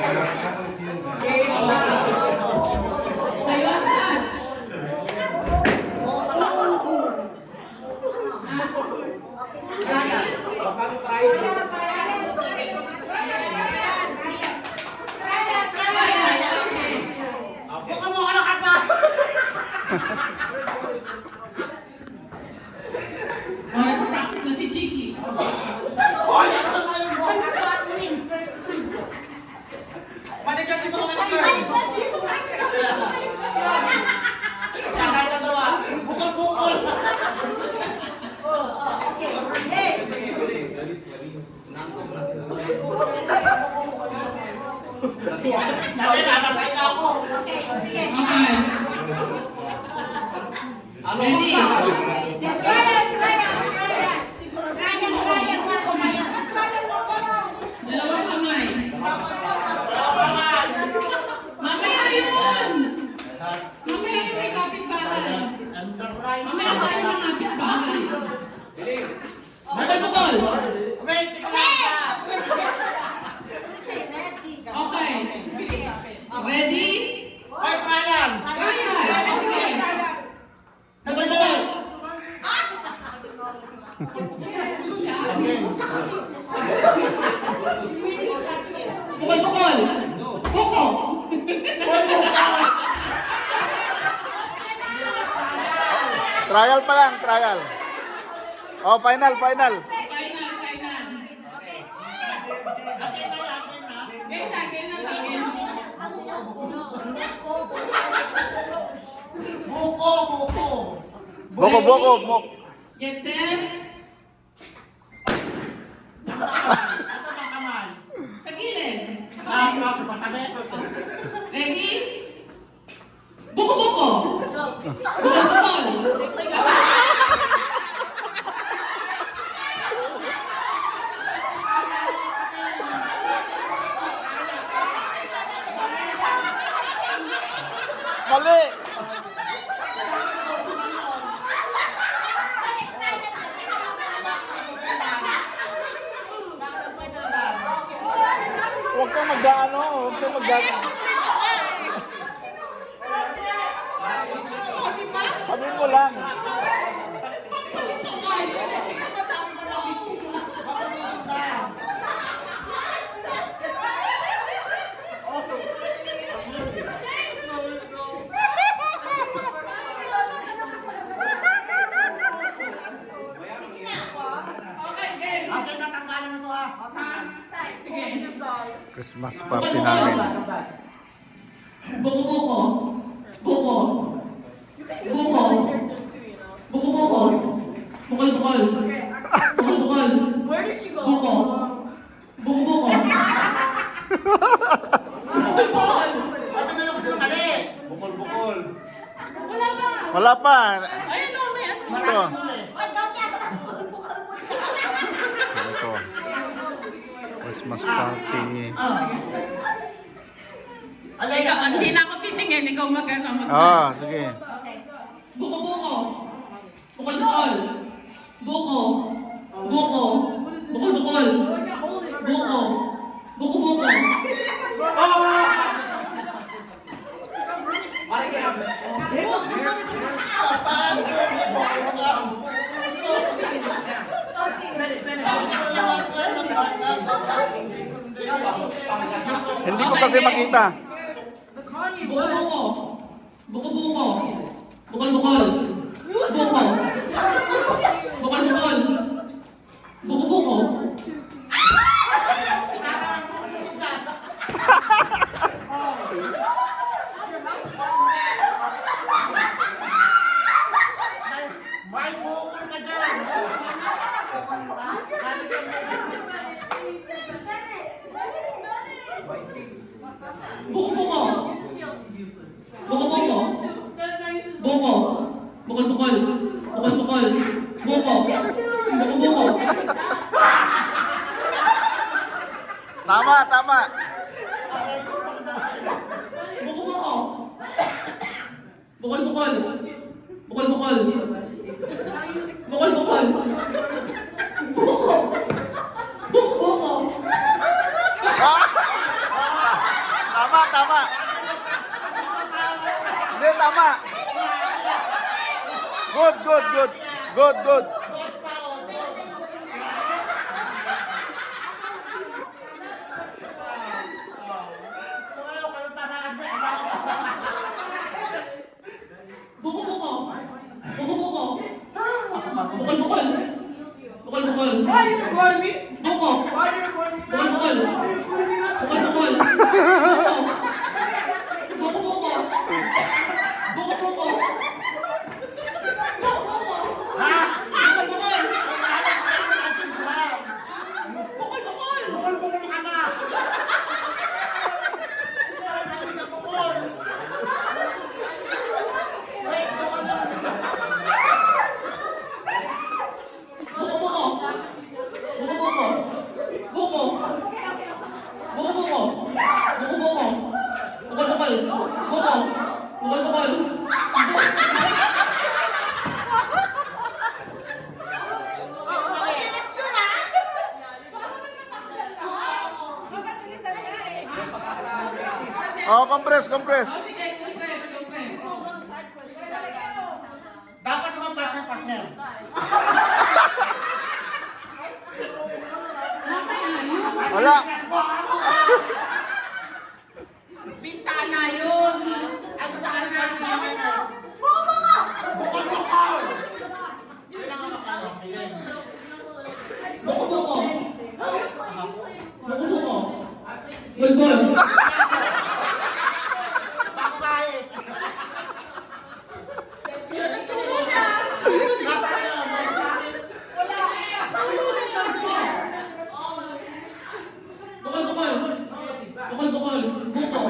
Ngayon, touch. Practice na si Chiki. Okay. Ready? Dalawang kamay. Mamaya yun! Mamaya yun may kapit-bahay. Mamaya tayo ng kapit-bahay. Bukol-bukol. Okay. Ready? Trial. Okay. Bukol-bukol. Bukol-bukol. Buko. Trial pa lang, trial. Oh, final. Final. Game na. Buko. Get set. Sa gilid. Ready? Buko-buko. Bukol-bukol. Mali. Huwag kang magdaano, huwag kang magdaano. Sabihin mo lang. Christmas party namin. Buko-buko. Buko. Buko. Buko-buko. Bukol-bukol. Bukol-bukol. Where did you go? Buko. Buko-buko. Bukol. Wala pa. Ayun o, may ano. Ito. Ito. Christmas party. Ikaw, hindi na ako titingin. Ikaw mag-ano. Ah, sige. Buko-buko. Bukol-bukol. Buko. Buko. Bukol-bukol. Buko. Buko-buko. Hindi ko kasi makita. Buko-buko. Buko-buko. Bukol-bukol. Buko. Bukol-bukol. Buko-buko. Buko-buko. Buko-buko. Buko. Bukol-bukol. Bukol-bukol. Buko. Buko-buko. Tama, tama. Buko-buko. Bukol-bukol. Bukol-bukol. Bukol-bukol. Buko. Buko-buko. good, good. Good, good. Buko-buko. Buko-buko. Bukol-bukol. Bukol-bukol. Why you call me? Buko. Why you call me? Bukol-bukol. Bukol-bukol. Buko-buko. Buko-buko. Buko-buko. Bukol-bukol. Bukol-bukol. Buko-buko. Buko-buko. Buko. Buko-buko. Buko-buko. Bukol-bukol. Buko. Bukol-bukol. Mabilis yun ah! Mapabilisan ka eh. Oh, compress, compress. Sige, compress, compress. Dapat naman partner. Wala. Bintana yun. Ang daan na naman. Buko-buko. Buko-buko. Bulbul. Bukol-bukol. Bukol-bukol. Buko.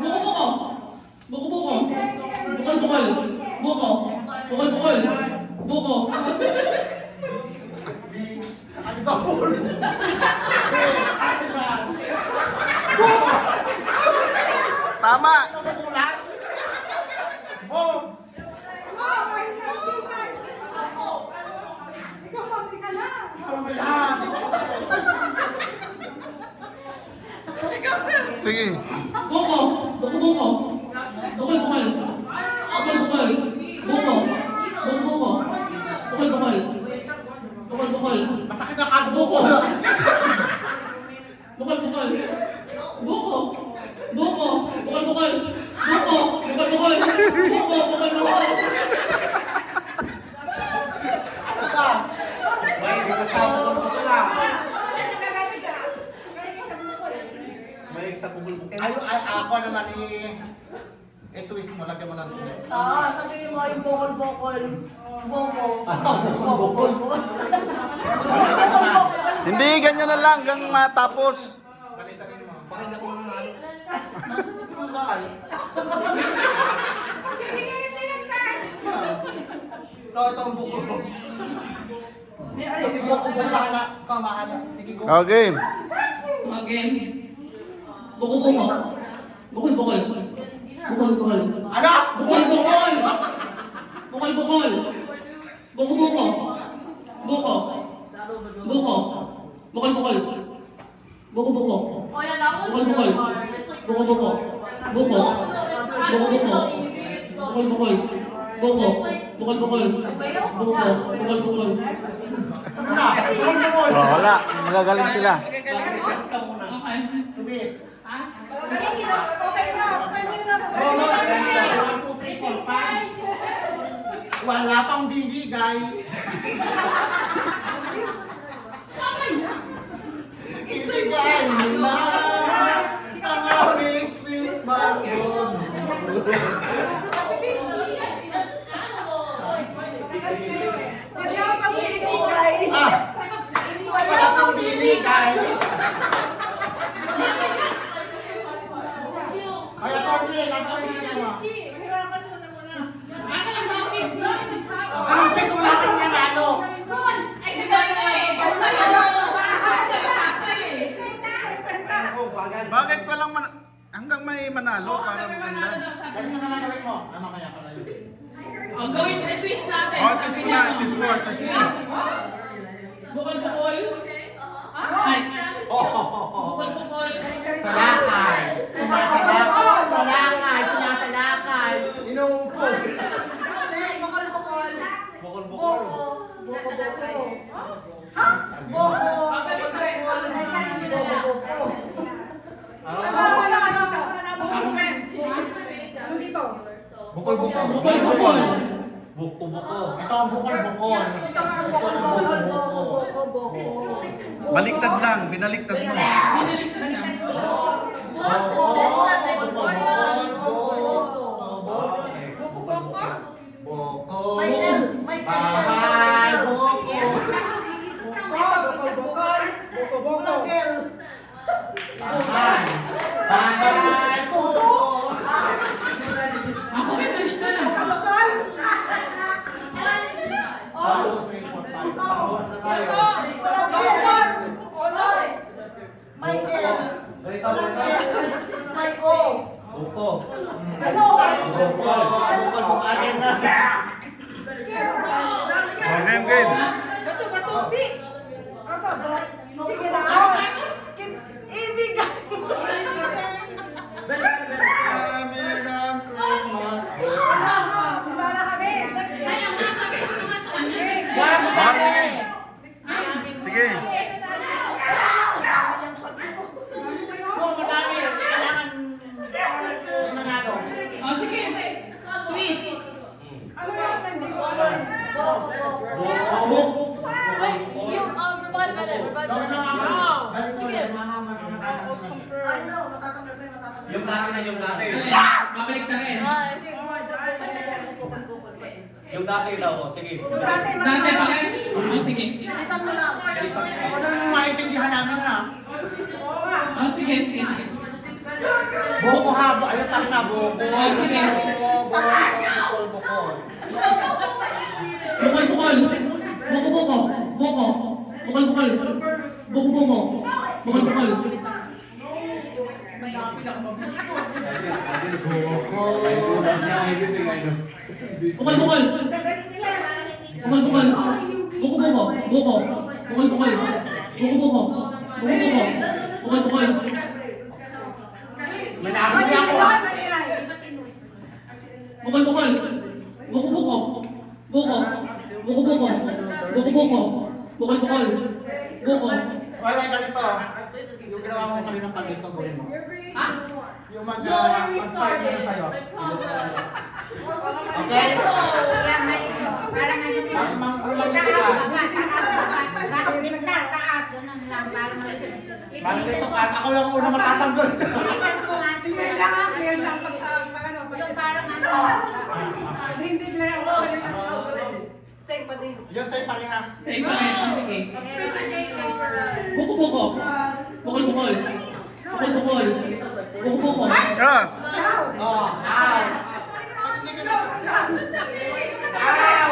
Buko-buko. Buko-buko. Bukol-bukol. Buko. Bukol-bukol. Buko. Tama. Ikaw mami ka na. Sige. Buko. Buko-buko. Bukol-bukol. Bukol-bukol. Buko. Buko-buko. Bukol-bukol. Bukol-bukol. Masakit na kabo Buko. ko. Bukol-bukol. Buko. Buko. Bukol-bukol. Buko. Bukol-bukol. Buko. Bukol-bukol. May hindi ka sa bukol ka lang. May sa bukol. Ako naman i-twist mo, lagyan mo ng twist. Sabihin mo yung bokol-bokol. Boko. Bokol. Hindi, ganyan na lang. Hanggang matapos. Balitan mo. Bakit na ko nanalo? Ang bakal. So, ito ang buko. Sige, buko. Bahala. Ikaw, bahala. Sige, go. Okay. Again. Buko-buko. Bukol-bukol. Bukol-bukol. Ano? Bukol-bukol. Bukol-bukol. Buko-buko. Buko. Buko. Bukol-bukol. Buko-buko. Bukol-bukol. Buko-buko. Buko. Buko-buko. Bukol-bukol. Buko. Bukol-bukol. Buko. Bukol-bukol. Ano? Bukol. Oh, wala. Magagaling sila. Okay. Tubis. Okay na. Training na. Go, 1, 2, 3, 4, 5. Wala pang bibigay. Ibigay mo na ang aming Christmas moon. Wala pang bibigay. Wala pang bibigay. Kaya Torne, nagawin mo na mo. Hirapan mo na muna. Anong check wala kang nanalo? Ay, gagawin ko eh. Bakit walang hanggang may manalo para maganda? Ganun na lang gawin mo. Ano kaya pala yun? Ang gawin, twist natin. Oh, twist mo na, twist mo, twist mo. Bukol-bukol. Ay. Bukol-bukol. Salakay. Sumasalakay. Salakay. Buko-buko. Ito ang bukol-bukol. Ito nga, bokol, bokol, boko, boko, boko. Baliktad lang, binaliktad mo. Binaliktad na. Boko, bokol, bokol, boko, boko. Boko. May L, may L. Bahay. Boko. Walang L. Bahay. Bahay. Boko. Ako rin, balik ka na. Oh, walang L. Oy. May L. Walang L. May O. Buko. Ano? Bukol. Bukol. Bukain na. Oh, game, game. Sige na. Ibigay. Kami ng Christmas. Next Ay, game. ang nasabi ko naman sa kanya. Bakit? Sige. Oh, madami. Kailangan may manalo. Oh, sige. Twist. Bokol, boko, boko. I know, natatanggap mo yung natatanggap. Yung dati na yung dati. Babalik na rin. Sige, board, boko, boko, boko. Yung dati daw. Sige. Dati pa rin. Oh, sige. Bilisan mo lang. Ako na yung maintindihan namin ha. Oh, sige, sige, sige. Boko habo. Ayun pa na. Boko. Oh, sige. Bukol. Bukol. Bukol, bukol. Boko, boko. Boko. Bukol, bukol. Boko, boko. Bukol, bukol. Bukol, bukol. Bukol, bukol. Boko, boko. Boko. Bukol, bukol. Boko, boko. Boko, boko. Bukol, bukol. May nahuli ako ha. Bukol, bukol. Boko, boko. Boko. Boko, boko. Boko, boko. Bukol, bukol. Boko. Wait, ganito. Yung ginawa mo kanina ganito, gawin mo. Ha? Yung mag-fight na sa'yo. Okay? Yan, malito. Parang ano po. Manggulang Taas, ka. baba, taas, baba. Gitna, taas. Ganun lang. Parang malito. Bakit ito ka? Ako lang una matatanggol. Bilisan ko nga. Yung parang ano. Same pa din. Yung sa'yo pa rin ha. Sa'yo pa rin. Oh, sige. Pero ano. Buko, buko. Bukol, bukol. Bukol, bukol. Buko, buko. Ah! Oh, ow. Hindi ka na. Ow!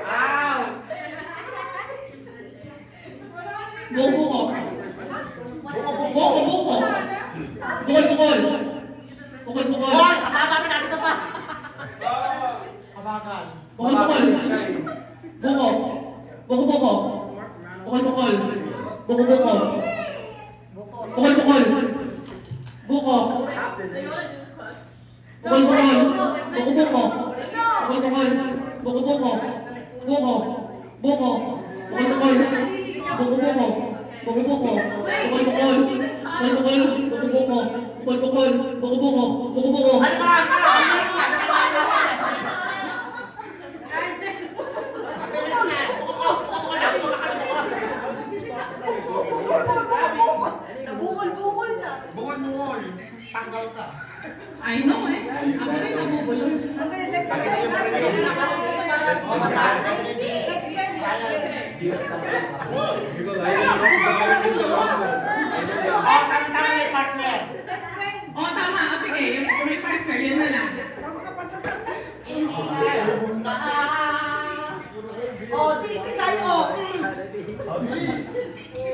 Ow! Buko, buko. Buko, buko. Buko, buko. Bukol, bukol. Bukol, bukol. Hoy! Kabagal natin ito pa. Kabagal. Bukol, bukol. Buko. Buko, buko. Bukol, bukol. Buko, buko. Bukol, bukol. Buko. Bukol, bukol. Buko, buko. Bukol, bukol. Buko, buko. Buko. Buko. Bukol, bukol. Buko, buko. Buko, buko. Bukol, bukol. Bukol, bukol. Buko, buko. Bukol, bukol. Buko, buko. Buko, buko. Ano ka? Nabukol-bukol na. Bukol-bukol. Tanggal ka. I know eh. Ako rin nabubulol. Okay, next game. Next game na kasi para tumatalo. Next game. Next time may partner. Next game. Oh, tama. O sige. Yung may partner, yun na lang. Oh, di kayo.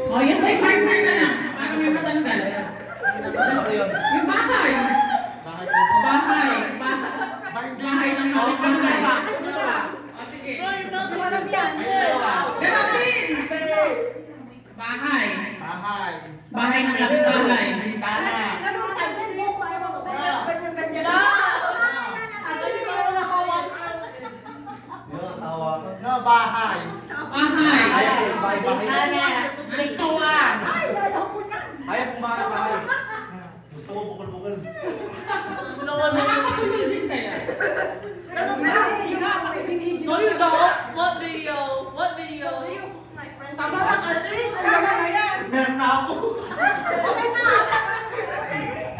O, yan may partner na lang. Para may matanggal. Yung bahay. Bakit ito? Bahay. Bahay ng kapitbahay. O, sige. Ganun din. Bahay. Bahay. Bahay ng kapitbahay. Bintana. Ganun pa din mo ko pero ganyan. Ano yung mga nakawat? No, bahay. Bahay. Bintana. Pintuan. Ayaw kong bahay. Gusto mo bukol-bukol. Nakakapulol din kaya. Ganun pa din.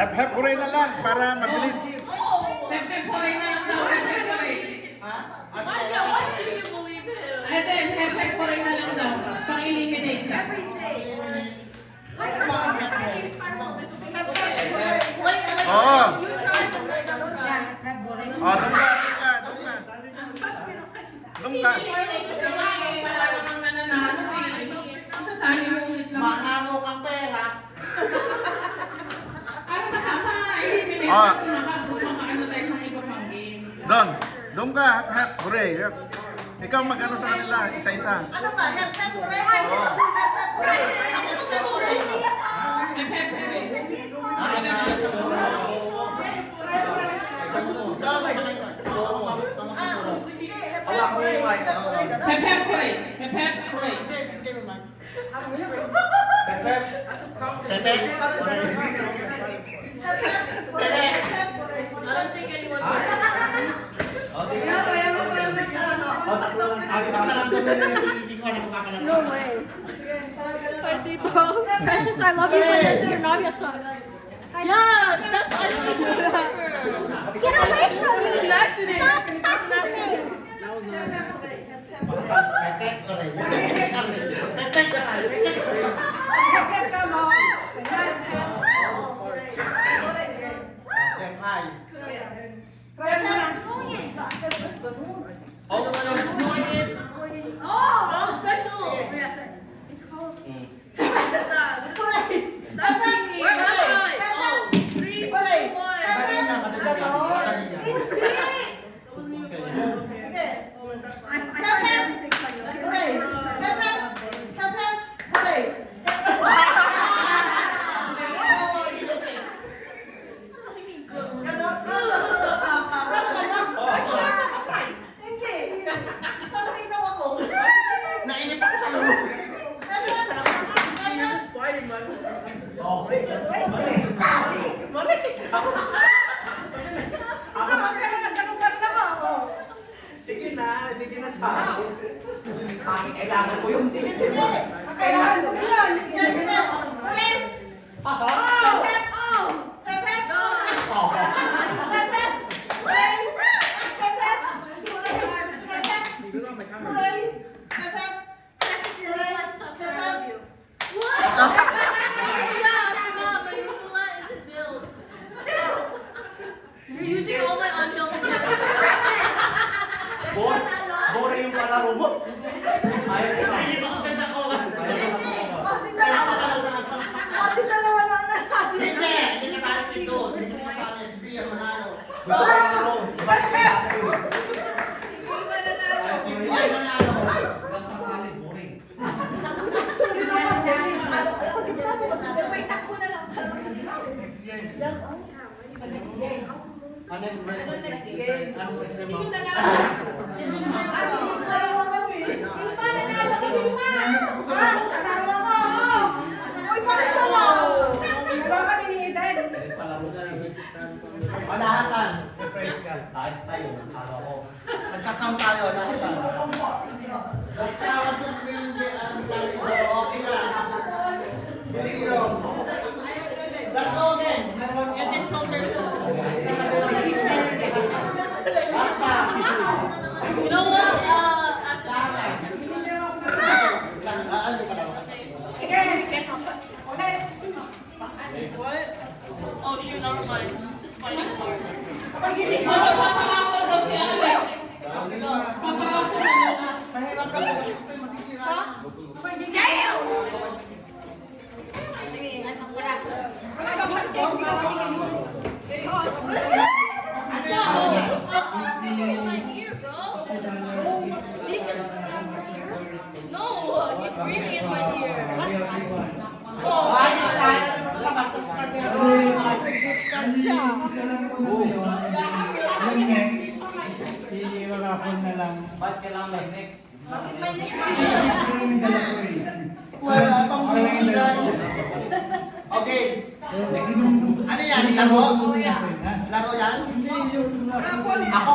Hep-hep hooray na lang para mabilis. Hep-hep hooray na lang daw. Hep-hep hooray. Ha? Why do you believe him? Ate, hep-hep hooray na lang daw. Pang-eliminate ka. Oo. You tried to like O, doon ka. Doon ka. Wala namang nananalo eh. Sasali mo ulit lang. Manalo kang pera. Ano ba tama? Eliminate Ah. ka kung makaano tayo ng iba pang game. Doon ka. Hep-hep hooray. Hep. Ikaw mag-ano sa kanila, isa-isa. Ano ba? Hep-hep hooray! Hep-hep hooray! Hep-hep hooray! Hep-hep hooray. Hindi, hep-hep hooray! Hep-hep hooray! Ganun. Hep-hep hooray. Hep-hep hooray. Tete. Hep-hep hooray! Hep-hep hooray! I don't think anyone would. O, tatlo lang. Ako na lang doon na nililisin ko. Ano ka na lang? No way. Tito, Precious, I love you, but your Navia sucks. Yeah, that's I like her. Get away from me! Accident. Stop touching me! Hep-hep hooray! Hep-hep hooray! Tete. Hooray. Tete. Tete. Tete. Hep ka mo. Hep-hep hooray! Okay, try. Hep-hep hooray! Ganun. Oh, doing it. Oh, special. It's called. Hooray! Hep-hep Where am I? Hep-hep Oh, 3, 2, 1. hooray! Kanina, Hep-hep madali yan. ganon. Kanina. Hindi! Okay. Sige. I find everything funny. Hooray! Hep-hep! Hep-hep! Hooray! Ganon. Hindi. Parang inaw ako. Nainip ako sa loob. Hep-hep! Sige na, hindi na sa akin. Kailangan ko yung Kailangan ko yan. Hep-hep! Hooray! Hep-hep! Hep-hep! Hep-hep! Hooray! Hep-hep! Hep-hep! Hooray! Hep-hep! Hooray! Hep-hep! What? Yeah, I forgot. My new palette isn't built. You're using all my angelic characters. Bora yung palaro mo. Ayaw ko na. Di dalawa lang natin. Hindi. Hindi ka tayo dito. Hindi ka tayo. Hindi yan manalo. Gusto ko palaro. Hindi yan manalo. Hanggang sasali, boring. Sabi naman ko, ano ko, pagkita mo, wait, takbo na lang para mag-isip. Yan, oh. Next game. Ano yung next game? Ano yung Sino nanalo? Ano, dalawa kami. Nanalo kami, ma! Nanalo ko! Uy, bakit siya lang? Dalawa kami ni Eden. Palaro na eh. Malahatan. Surprise ka. Kahit sa'yo, nakara ko. Nagkakam tayo. Nakasal. Nagkakam po hindi ang sabi ko. Okay na. Hindi yun. Let's go again. And then shoulders. Basta. You know what? Actually, Ano ka lang? oh shoot, never mind. This fighting hard. Papalakad daw si Alex. Papalakad na daw. Mahirap ka po. Ito yung masisira. My ear, bro. No, he's screaming in my ear. Ay, hindi na tayo. Ano na naman? Tapos Ba't kailangan may sex? wala pang sumigan. Okay. Ano yan? Laro? Laro yan? Ako